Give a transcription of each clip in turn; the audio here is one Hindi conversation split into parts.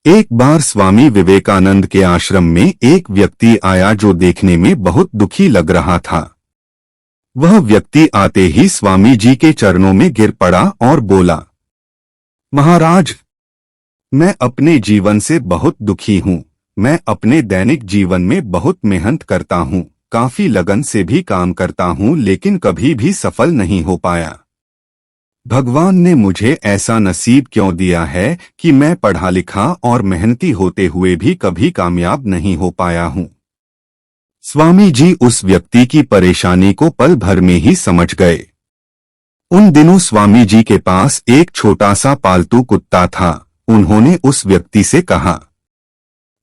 एक बार स्वामी विवेकानंद के आश्रम में एक व्यक्ति आया जो देखने में बहुत दुखी लग रहा था। वह व्यक्ति आते ही स्वामी जी के चरणों में गिर पड़ा और बोला, महाराज, मैं अपने जीवन से बहुत दुखी हूँ। मैं अपने दैनिक जीवन में बहुत मेहनत करता हूँ, काफी लगन से भी काम करता हूँ, लेकिन कभी भी सफल नहीं हो पाया। भगवान ने मुझे ऐसा नसीब क्यों दिया है कि मैं पढ़ा लिखा और मेहनती होते हुए भी कभी कामयाब नहीं हो पाया हूँ। स्वामी जी उस व्यक्ति की परेशानी को पल भर में ही समझ गए। उन दिनों स्वामी जी के पास एक छोटा सा पालतू कुत्ता था। उन्होंने उस व्यक्ति से कहा,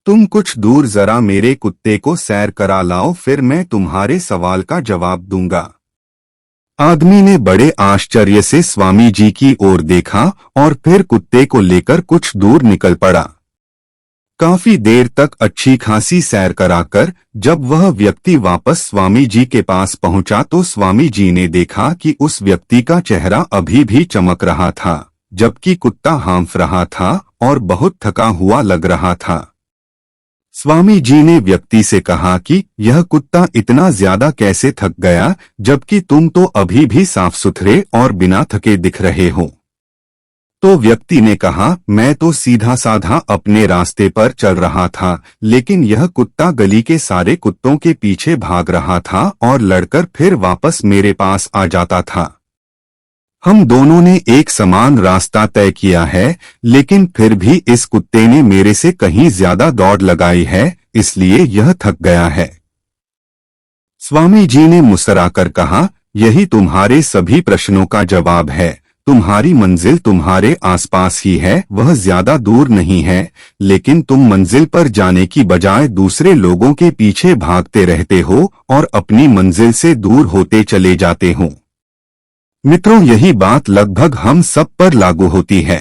तुम कुछ दूर जरा मेरे कुत्ते को सैर करा लाओ, फिर मैं तुम्हारे सवाल का जवाब दूंगा। आदमी ने बड़े आश्चर्य से स्वामी जी की ओर देखा और फिर कुत्ते को लेकर कुछ दूर निकल पड़ा। काफी देर तक अच्छी खासी सैर कराकर जब वह व्यक्ति वापस स्वामी जी के पास पहुंचा तो स्वामी जी ने देखा कि उस व्यक्ति का चेहरा अभी भी चमक रहा था, जबकि कुत्ता हांफ रहा था और बहुत थका हुआ लग रहा था। स्वामी जी ने व्यक्ति से कहा कि यह कुत्ता इतना ज्यादा कैसे थक गया, जबकि तुम तो अभी भी साफ सुथरे और बिना थके दिख रहे हो। तो व्यक्ति ने कहा, मैं तो सीधा साधा अपने रास्ते पर चल रहा था, लेकिन यह कुत्ता गली के सारे कुत्तों के पीछे भाग रहा था और लड़कर फिर वापस मेरे पास आ जाता था। हम दोनों ने एक समान रास्ता तय किया है, लेकिन फिर भी इस कुत्ते ने मेरे से कहीं ज्यादा दौड़ लगाई है, इसलिए यह थक गया है। स्वामी जी ने मुस्कुराकर कहा, यही तुम्हारे सभी प्रश्नों का जवाब है। तुम्हारी मंजिल तुम्हारे आसपास ही है, वह ज्यादा दूर नहीं है, लेकिन तुम मंजिल पर जाने की बजाय दूसरे लोगों के पीछे भागते रहते हो और अपनी मंजिल से दूर होते चले जाते हो। मित्रों, यही बात लगभग हम सब पर लागू होती है।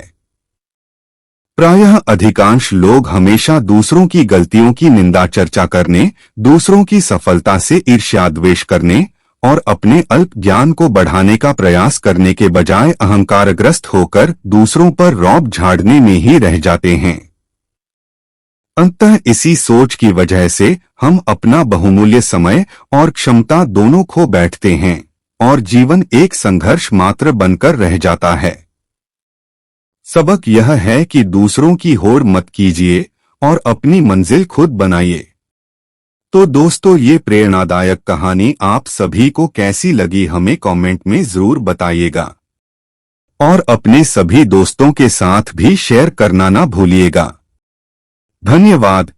प्रायः अधिकांश लोग हमेशा दूसरों की गलतियों की निंदा चर्चा करने, दूसरों की सफलता से ईर्ष्या द्वेष करने और अपने अल्प ज्ञान को बढ़ाने का प्रयास करने के बजाय अहंकारग्रस्त होकर दूसरों पर रौब झाड़ने में ही रह जाते हैं। अंततः इसी सोच की वजह से हम अपना बहुमूल्य समय और क्षमता दोनों खो बैठते हैं और जीवन एक संघर्ष मात्र बनकर रह जाता है। सबक यह है कि दूसरों की होड़ मत कीजिए और अपनी मंजिल खुद बनाइए। तो दोस्तों, ये प्रेरणादायक कहानी आप सभी को कैसी लगी हमें कमेंट में जरूर बताइएगा और अपने सभी दोस्तों के साथ भी शेयर करना ना भूलिएगा। धन्यवाद।